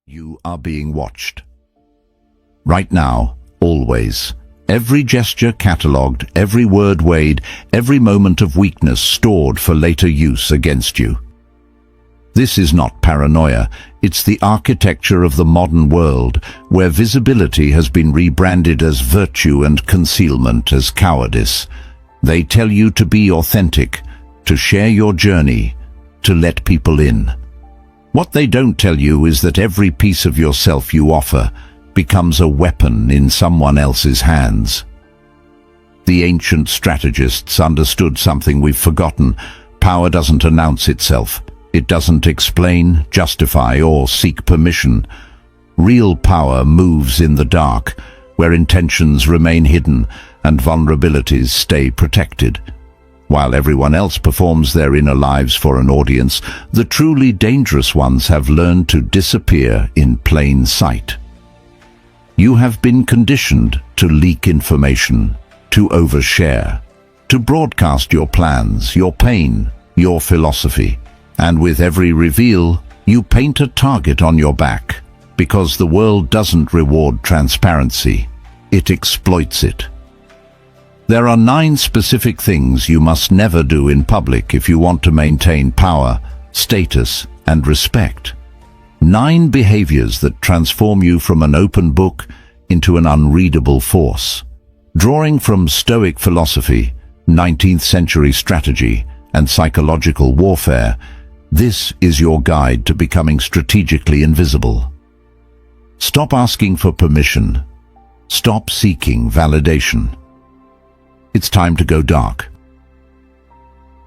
You are being watched. Right now, always. Every gesture catalogued, every word weighed, every moment of weakness stored for later use against you. This is not paranoia, it's the architecture of the modern world, where visibility has been rebranded as virtue and concealment as cowardice. They tell you to be authentic, to share your journey, to let people in. What they don't tell you is that every piece of yourself you offer becomes a weapon in someone else's hands. The ancient strategists understood something we've forgotten. Power doesn't announce itself. It doesn't explain, justify, or seek permission. Real power moves in the dark, where intentions remain hidden and vulnerabilities stay protected. While everyone else performs their inner lives for an audience, the truly dangerous ones have learned to disappear in plain sight. You have been conditioned to leak information, to overshare, to broadcast your plans, your pain, your philosophy. And with every reveal, you paint a target on your back, because the world doesn't reward transparency, it exploits it. There are 9 specific things you must never do in public if you want to maintain power, status, and respect. 9 behaviors that transform you from an open book into an unreadable force. Drawing from Stoic philosophy, 19th century strategy, and psychological warfare, this is your guide to becoming strategically invisible. Stop asking for permission. Stop seeking validation. It's time to go dark.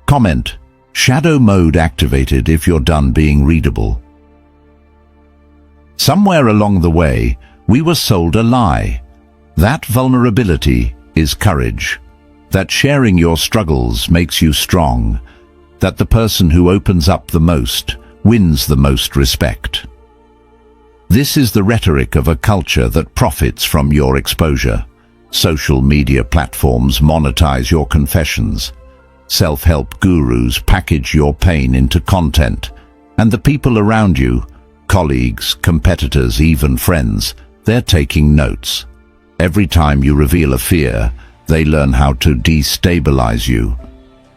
Comment: shadow mode activated if you're done being readable. Somewhere along the way, we were sold a lie. That vulnerability is courage. That sharing your struggles makes you strong. That the person who opens up the most wins the most respect. This is the rhetoric of a culture that profits from your exposure. Social media platforms monetize your confessions. Self-help gurus package your pain into content. And the people around you, colleagues, competitors, even friends, they're taking notes. Every time you reveal a fear, they learn how to destabilize you.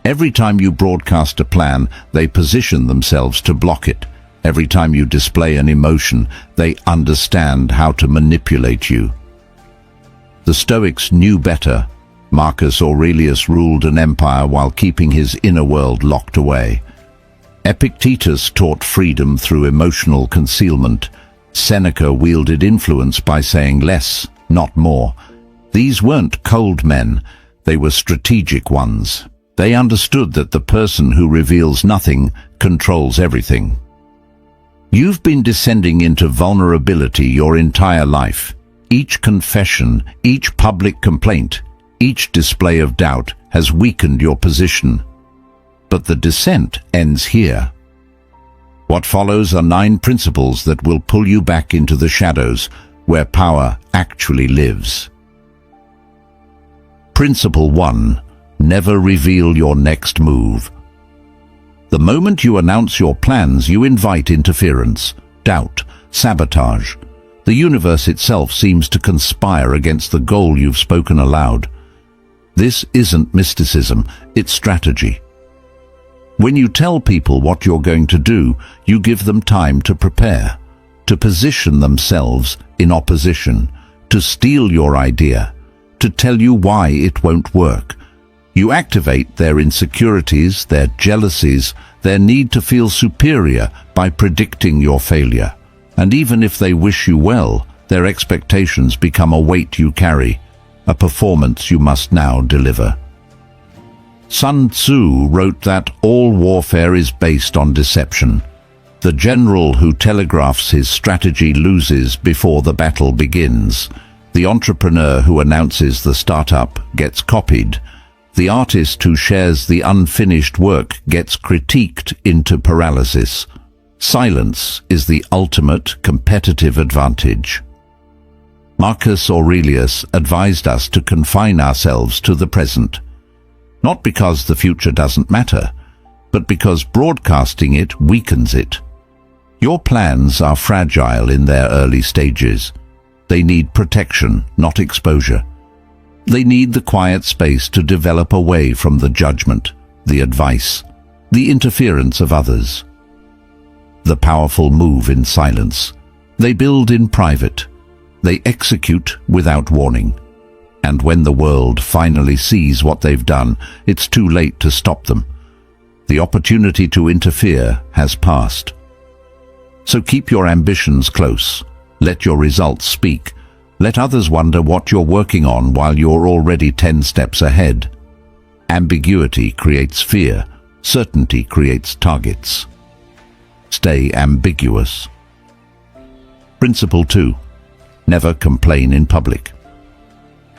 Every time you broadcast a plan, they position themselves to block it. Every time you display an emotion, they understand how to manipulate you. The Stoics knew better. Marcus Aurelius ruled an empire while keeping his inner world locked away. Epictetus taught freedom through emotional concealment. Seneca wielded influence by saying less, not more. These weren't cold men, they were strategic ones. They understood that the person who reveals nothing controls everything. You've been descending into vulnerability your entire life. Each confession, each public complaint, each display of doubt has weakened your position. But the descent ends here. What follows are 9 principles that will pull you back into the shadows, where power actually lives. Principle 1. Never reveal your next move. The moment you announce your plans, you invite interference, doubt, sabotage. The universe itself seems to conspire against the goal you've spoken aloud. This isn't mysticism, it's strategy. When you tell people what you're going to do, you give them time to prepare, to position themselves in opposition, to steal your idea, to tell you why it won't work. You activate their insecurities, their jealousies, their need to feel superior by predicting your failure. And even if they wish you well, their expectations become a weight you carry, a performance you must now deliver. Sun Tzu wrote that all warfare is based on deception. The general who telegraphs his strategy loses before the battle begins. The entrepreneur who announces the startup gets copied. The artist who shares the unfinished work gets critiqued into paralysis. Silence is the ultimate competitive advantage. Marcus Aurelius advised us to confine ourselves to the present, not because the future doesn't matter, but because broadcasting it weakens it. Your plans are fragile in their early stages. They need protection, not exposure. They need the quiet space to develop away from the judgment, the advice, the interference of others. The powerful move in silence. They build in private. They execute without warning. And when the world finally sees what they've done, it's too late to stop them. The opportunity to interfere has passed. So keep your ambitions close. Let your results speak. Let others wonder what you're working on while you're already 10 steps ahead. Ambiguity creates fear. Certainty creates targets. Stay ambiguous. Principle 2. Never complain in public.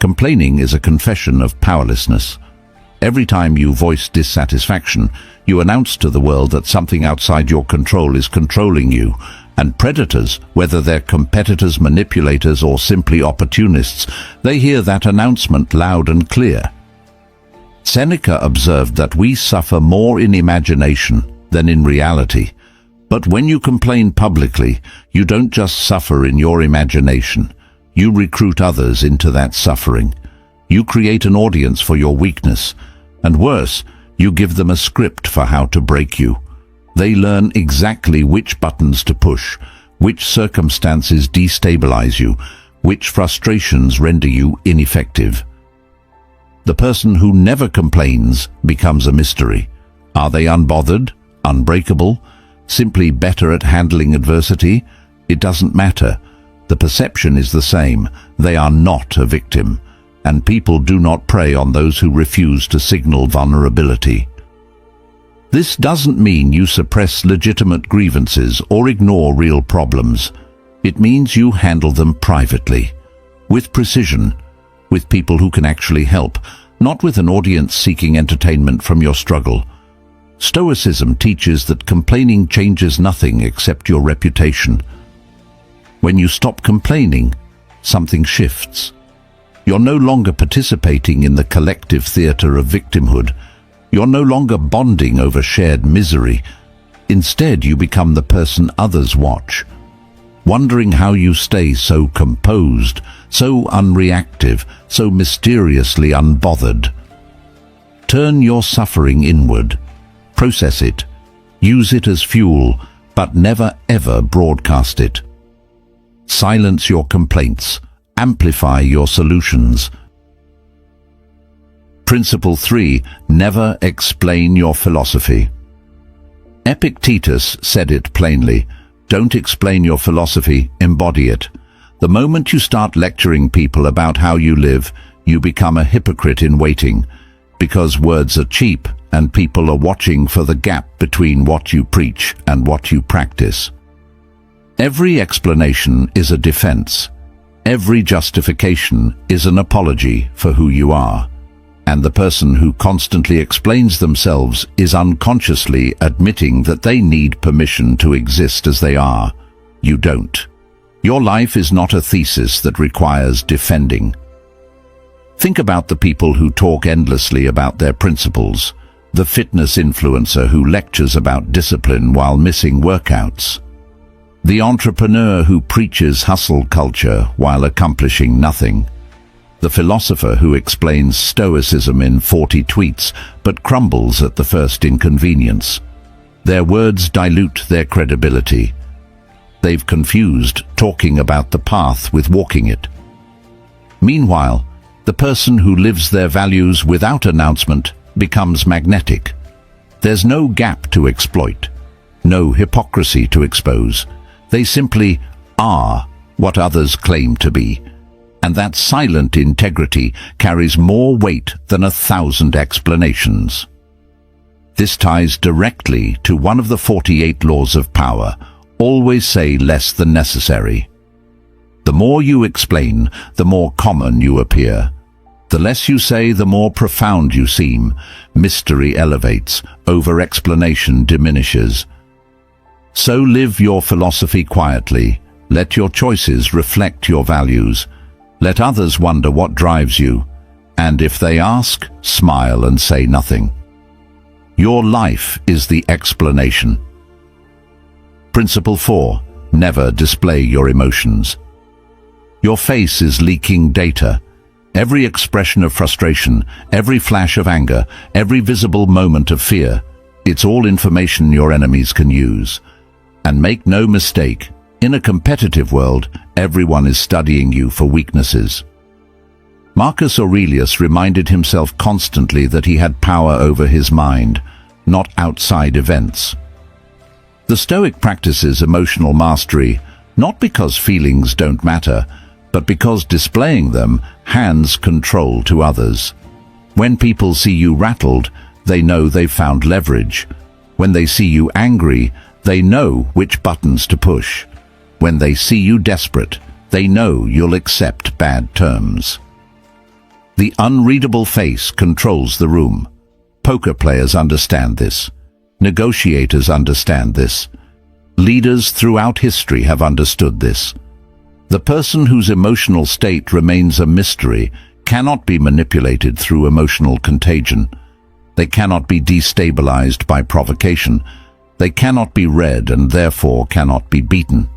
Complaining is a confession of powerlessness. Every time you voice dissatisfaction, you announce to the world that something outside your control is controlling you, and predators, whether they're competitors, manipulators, or simply opportunists, they hear that announcement loud and clear. Seneca observed that we suffer more in imagination than in reality. But when you complain publicly, you don't just suffer in your imagination. You recruit others into that suffering. You create an audience for your weakness. And worse, you give them a script for how to break you. They learn exactly which buttons to push, which circumstances destabilize you, which frustrations render you ineffective. The person who never complains becomes a mystery. Are they unbothered, unbreakable, simply better at handling adversity? It doesn't matter. The perception is the same. They are not a victim, and people do not prey on those who refuse to signal vulnerability. This doesn't mean you suppress legitimate grievances or ignore real problems. It means you handle them privately, with precision, with people who can actually help, not with an audience seeking entertainment from your struggle. Stoicism teaches that complaining changes nothing except your reputation. When you stop complaining, something shifts. You're no longer participating in the collective theater of victimhood. You're no longer bonding over shared misery. Instead, you become the person others watch, wondering how you stay so composed, so unreactive, so mysteriously unbothered. Turn your suffering inward. Process it. Use it as fuel, but never ever broadcast it. Silence your complaints. Amplify your solutions. Principle 3. Never explain your philosophy. Epictetus said it plainly. Don't explain your philosophy, embody it. The moment you start lecturing people about how you live, you become a hypocrite in waiting, because words are cheap and people are watching for the gap between what you preach and what you practice. Every explanation is a defense. Every justification is an apology for who you are. And the person who constantly explains themselves is unconsciously admitting that they need permission to exist as they are. You don't. Your life is not a thesis that requires defending. Think about the people who talk endlessly about their principles, the fitness influencer who lectures about discipline while missing workouts, the entrepreneur who preaches hustle culture while accomplishing nothing, the philosopher who explains Stoicism in 40 tweets but crumbles at the first inconvenience. Their words dilute their credibility. They've confused talking about the path with walking it. Meanwhile, the person who lives their values without announcement becomes magnetic. There's no gap to exploit, no hypocrisy to expose. They simply are what others claim to be. And that silent integrity carries more weight than 1,000 explanations. This ties directly to one of the 48 laws of power. Always say less than necessary. The more you explain, the more common you appear. The less you say, the more profound you seem. Mystery elevates, over-explanation diminishes. So live your philosophy quietly. Let your choices reflect your values. Let others wonder what drives you. And if they ask, smile and say nothing. Your life is the explanation. Principle 4. Never display your emotions. Your face is leaking data. Every expression of frustration, every flash of anger, every visible moment of fear, it's all information your enemies can use. And make no mistake, in a competitive world, everyone is studying you for weaknesses. Marcus Aurelius reminded himself constantly that he had power over his mind, not outside events. The Stoic practices emotional mastery, not because feelings don't matter, but because displaying them hands control to others. When people see you rattled, they know they've found leverage. When they see you angry, they know which buttons to push. When they see you desperate, they know you'll accept bad terms. The unreadable face controls the room. Poker players understand this. Negotiators understand this. Leaders throughout history have understood this. The person whose emotional state remains a mystery cannot be manipulated through emotional contagion. They cannot be destabilized by provocation. They cannot be read and therefore cannot be beaten.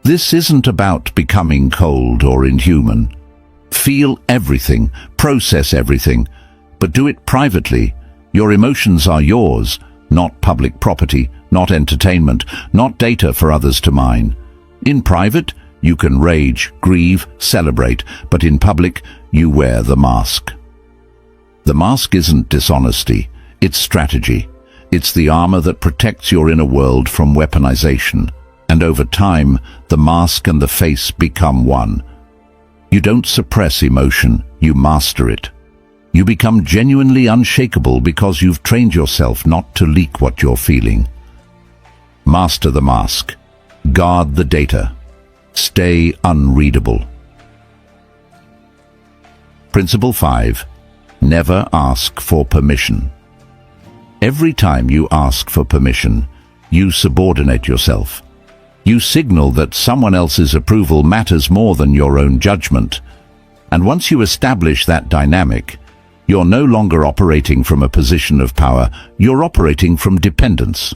This isn't about becoming cold or inhuman. Feel everything, process everything, but do it privately. Your emotions are yours, not public property, not entertainment, not data for others to mine. In private, you can rage, grieve, celebrate, but in public, you wear the mask. The mask isn't dishonesty, it's strategy. It's the armor that protects your inner world from weaponization. And over time, the mask and the face become one. You don't suppress emotion, you master it. You become genuinely unshakable because you've trained yourself not to leak what you're feeling. Master the mask. Guard the data. Stay unreadable. Principle 5. Never ask for permission. Every time you ask for permission, you subordinate yourself. You signal that someone else's approval matters more than your own judgment. And once you establish that dynamic, you're no longer operating from a position of power, you're operating from dependence.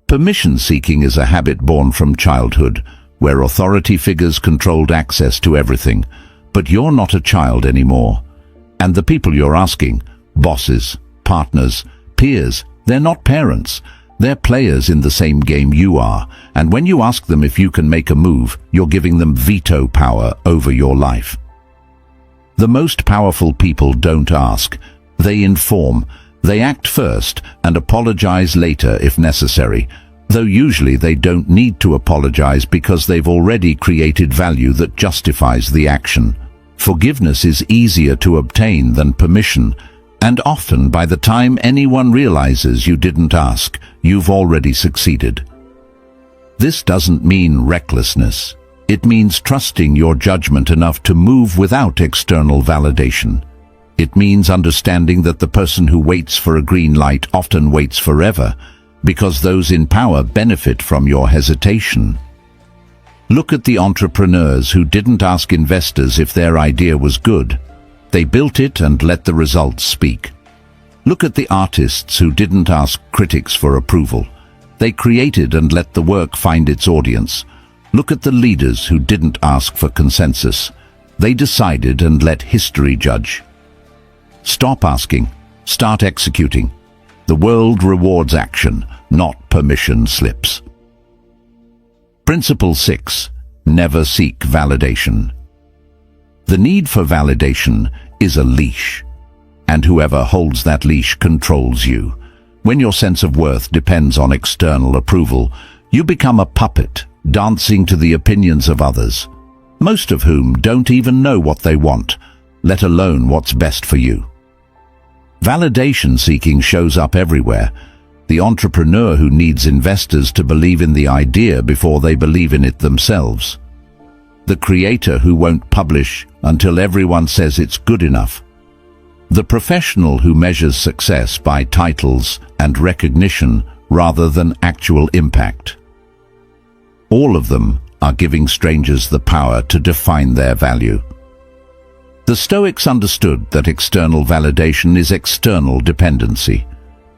Permission-seeking is a habit born from childhood, where authority figures controlled access to everything. But you're not a child anymore. And the people you're asking, bosses, partners, peers, they're not parents. They're players in the same game you are. And when you ask them if you can make a move, you're giving them veto power over your life. The most powerful people don't ask. They inform. They act first and apologize later if necessary, though usually they don't need to apologize because they've already created value that justifies the action. Forgiveness is easier to obtain than permission, and often by the time anyone realizes you didn't ask, you've already succeeded. This doesn't mean recklessness. It means trusting your judgment enough to move without external validation. It means understanding that the person who waits for a green light often waits forever, because those in power benefit from your hesitation. Look at the entrepreneurs who didn't ask investors if their idea was good. They built it and let the results speak. Look at the artists who didn't ask critics for approval. They created and let the work find its audience. Look at the leaders who didn't ask for consensus. They decided and let history judge. Stop asking. Start executing. The world rewards action, not permission slips. Principle 6. Never seek validation. The need for validation is a leash, and whoever holds that leash controls you. When your sense of worth depends on external approval, you become a puppet, dancing to the opinions of others, most of whom don't even know what they want, let alone what's best for you. Validation seeking shows up everywhere. The entrepreneur who needs investors to believe in the idea before they believe in it themselves. The creator who won't publish until everyone says it's good enough. The professional who measures success by titles and recognition rather than actual impact. All of them are giving strangers the power to define their value. The Stoics understood that external validation is external dependency.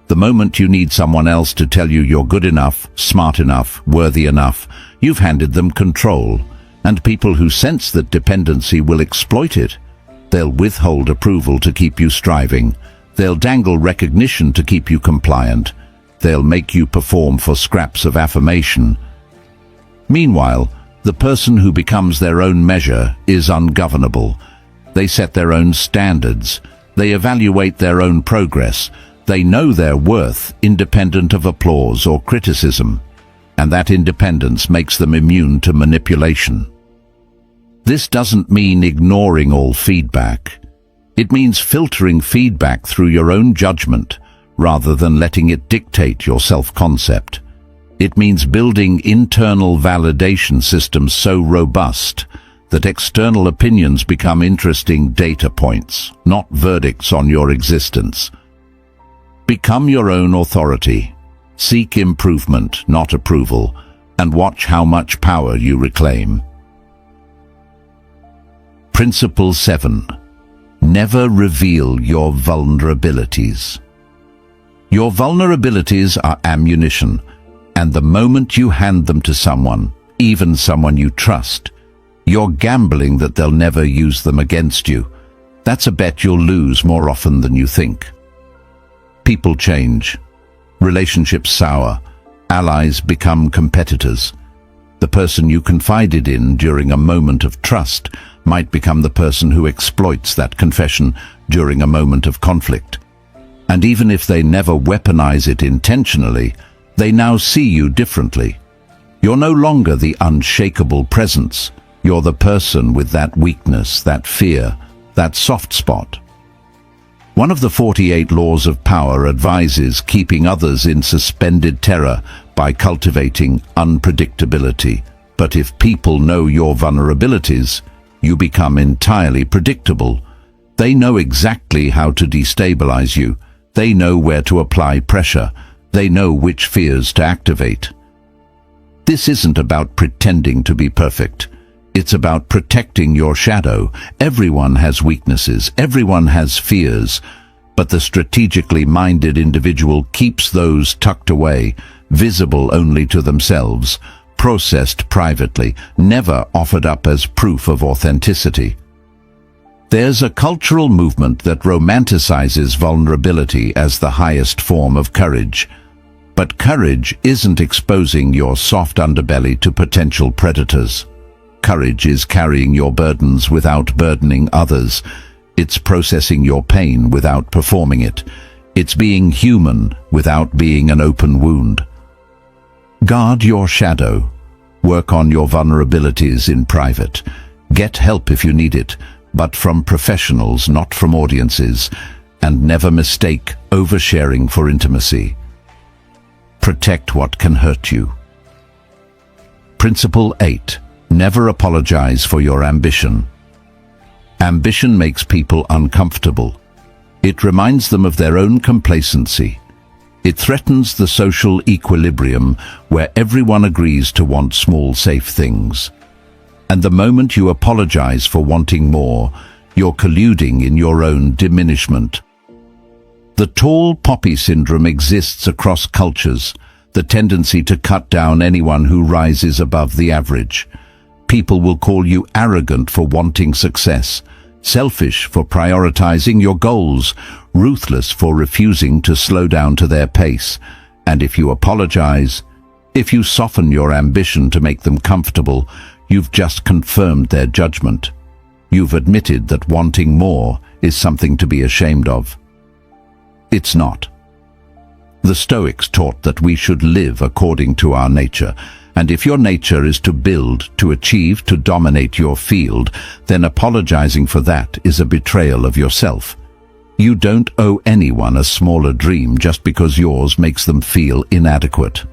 The moment you need someone else to tell you you're good enough, smart enough, worthy enough, you've handed them control. And people who sense that dependency will exploit it. They'll withhold approval to keep you striving. They'll dangle recognition to keep you compliant. They'll make you perform for scraps of affirmation. Meanwhile, the person who becomes their own measure is ungovernable. They set their own standards. They evaluate their own progress. They know their worth, independent of applause or criticism. And that independence makes them immune to manipulation. This doesn't mean ignoring all feedback. It means filtering feedback through your own judgment, rather than letting it dictate your self-concept. It means building internal validation systems so robust that external opinions become interesting data points, not verdicts on your existence. Become your own authority. Seek improvement, not approval, and watch how much power you reclaim. Principle 7. Never reveal your vulnerabilities. Your vulnerabilities are ammunition, and the moment you hand them to someone, even someone you trust, you're gambling that they'll never use them against you. That's a bet you'll lose more often than you think. People change. Relationships sour. Allies become competitors. The person you confided in during a moment of trust might become the person who exploits that confession during a moment of conflict. And even if they never weaponize it intentionally, they now see you differently. You're no longer the unshakable presence. You're the person with that weakness, that fear, that soft spot. One of the 48 laws of power advises keeping others in suspended terror by cultivating unpredictability. But if people know your vulnerabilities, you become entirely predictable. They know exactly how to destabilize you. They know where to apply pressure. They know which fears to activate. This isn't about pretending to be perfect. It's about protecting your shadow. Everyone has weaknesses. Everyone has fears. But the strategically minded individual keeps those tucked away, visible only to themselves, processed privately, never offered up as proof of authenticity. There's a cultural movement that romanticizes vulnerability as the highest form of courage. But courage isn't exposing your soft underbelly to potential predators. Courage is carrying your burdens without burdening others. It's processing your pain without performing it. It's being human without being an open wound. Guard your shadow. Work on your vulnerabilities in private. Get help if you need it, but from professionals, not from audiences. And never mistake oversharing for intimacy. Protect what can hurt you. Principle 8. Never apologize for your ambition. Ambition makes people uncomfortable. It reminds them of their own complacency. It threatens the social equilibrium where everyone agrees to want small, safe things. And the moment you apologize for wanting more, you're colluding in your own diminishment. The tall poppy syndrome exists across cultures, the tendency to cut down anyone who rises above the average. People will call you arrogant for wanting success, selfish for prioritizing your goals, ruthless for refusing to slow down to their pace. And if you apologize, if you soften your ambition to make them comfortable, you've just confirmed their judgment. You've admitted that wanting more is something to be ashamed of. It's not. The Stoics taught that we should live according to our nature, and if your nature is to build, to achieve, to dominate your field, then apologizing for that is a betrayal of yourself. You don't owe anyone a smaller dream just because yours makes them feel inadequate.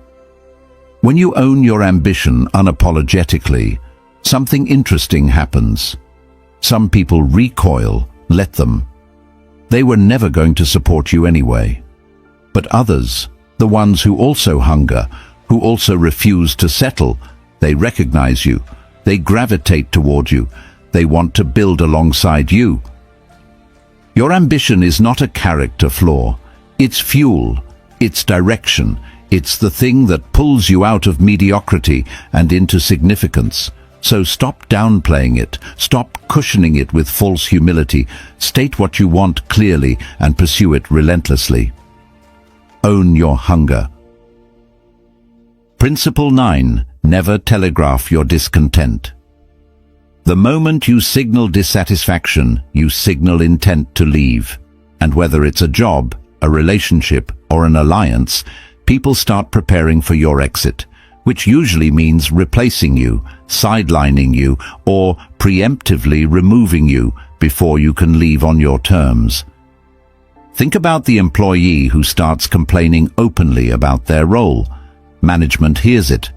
When you own your ambition unapologetically, something interesting happens. Some people recoil, let them. They were never going to support you anyway. But others, the ones who also hunger, who also refuse to settle, they recognize you, they gravitate toward you, they want to build alongside you. Your ambition is not a character flaw, it's fuel, It's direction. It's the thing that pulls you out of mediocrity and into significance. So stop downplaying it. Stop cushioning it with false humility. State what you want clearly and pursue it relentlessly. Own your hunger. Principle 9. Never telegraph your discontent. The moment you signal dissatisfaction, you signal intent to leave. And whether it's a job, a relationship, or an alliance, people start preparing for your exit, which usually means replacing you, sidelining you, or preemptively removing you before you can leave on your terms. Think about the employee who starts complaining openly about their role. Management hears it.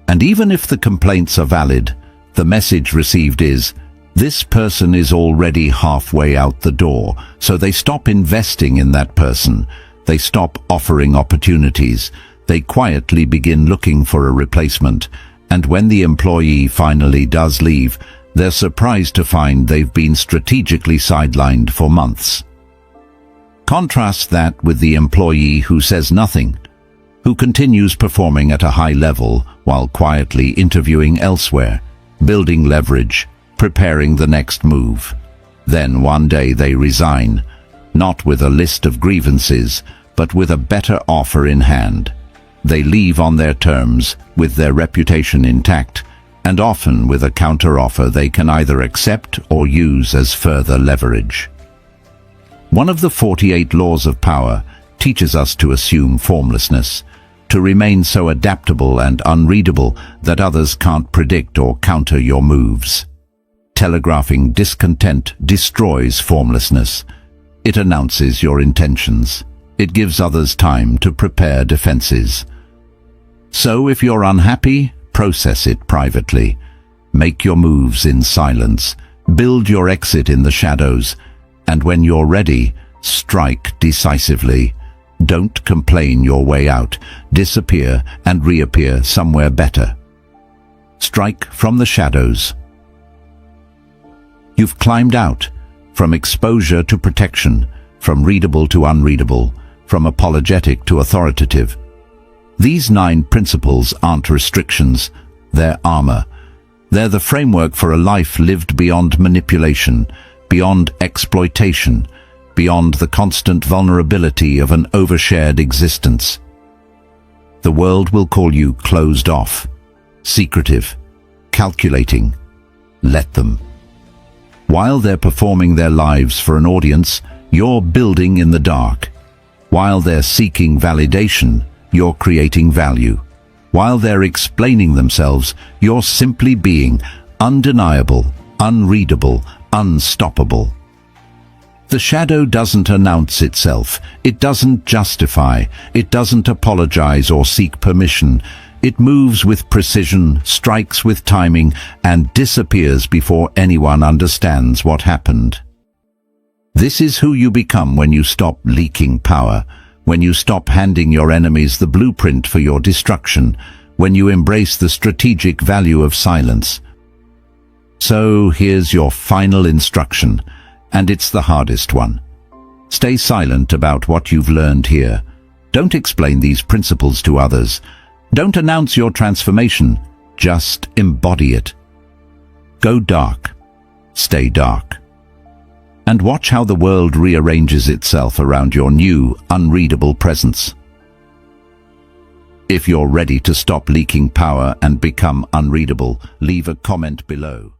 And even if the complaints are valid, the message received is, this person is already halfway out the door, so they stop investing in that person. They stop offering opportunities. They quietly begin looking for a replacement. And when the employee finally does leave, they're surprised to find they've been strategically sidelined for months. Contrast that with the employee who says nothing, who continues performing at a high level while quietly interviewing elsewhere, building leverage, preparing the next move. Then one day they resign, not with a list of grievances, but with a better offer in hand. They leave on their terms, with their reputation intact, and often with a counter-offer they can either accept or use as further leverage. One of the 48 laws of power teaches us to assume formlessness, to remain so adaptable and unreadable that others can't predict or counter your moves. Telegraphing discontent destroys formlessness. It announces your intentions. It gives others time to prepare defenses. So if you're unhappy, process it privately. Make your moves in silence. Build your exit in the shadows. And when you're ready, strike decisively. Don't complain your way out. Disappear and reappear somewhere better. Strike from the shadows. You've climbed out, from exposure to protection, from readable to unreadable, from apologetic to authoritative. These 9 principles aren't restrictions, they're armor. They're the framework for a life lived beyond manipulation, beyond exploitation, beyond the constant vulnerability of an overshared existence. The world will call you closed off, secretive, calculating. Let them. While they're performing their lives for an audience, you're building in the dark. While they're seeking validation, you're creating value. While they're explaining themselves, you're simply being undeniable, unreadable, unstoppable. The shadow doesn't announce itself. It doesn't justify. It doesn't apologize or seek permission. It moves with precision, strikes with timing, and disappears before anyone understands what happened. This is who you become when you stop leaking power, when you stop handing your enemies the blueprint for your destruction, when you embrace the strategic value of silence. So here's your final instruction, and it's the hardest one. Stay silent about what you've learned here. Don't explain these principles to others. Don't announce your transformation. Just embody it. Go dark. Stay dark. And watch how the world rearranges itself around your new, unreadable presence. If you're ready to stop leaking power and become unreadable, leave a comment below.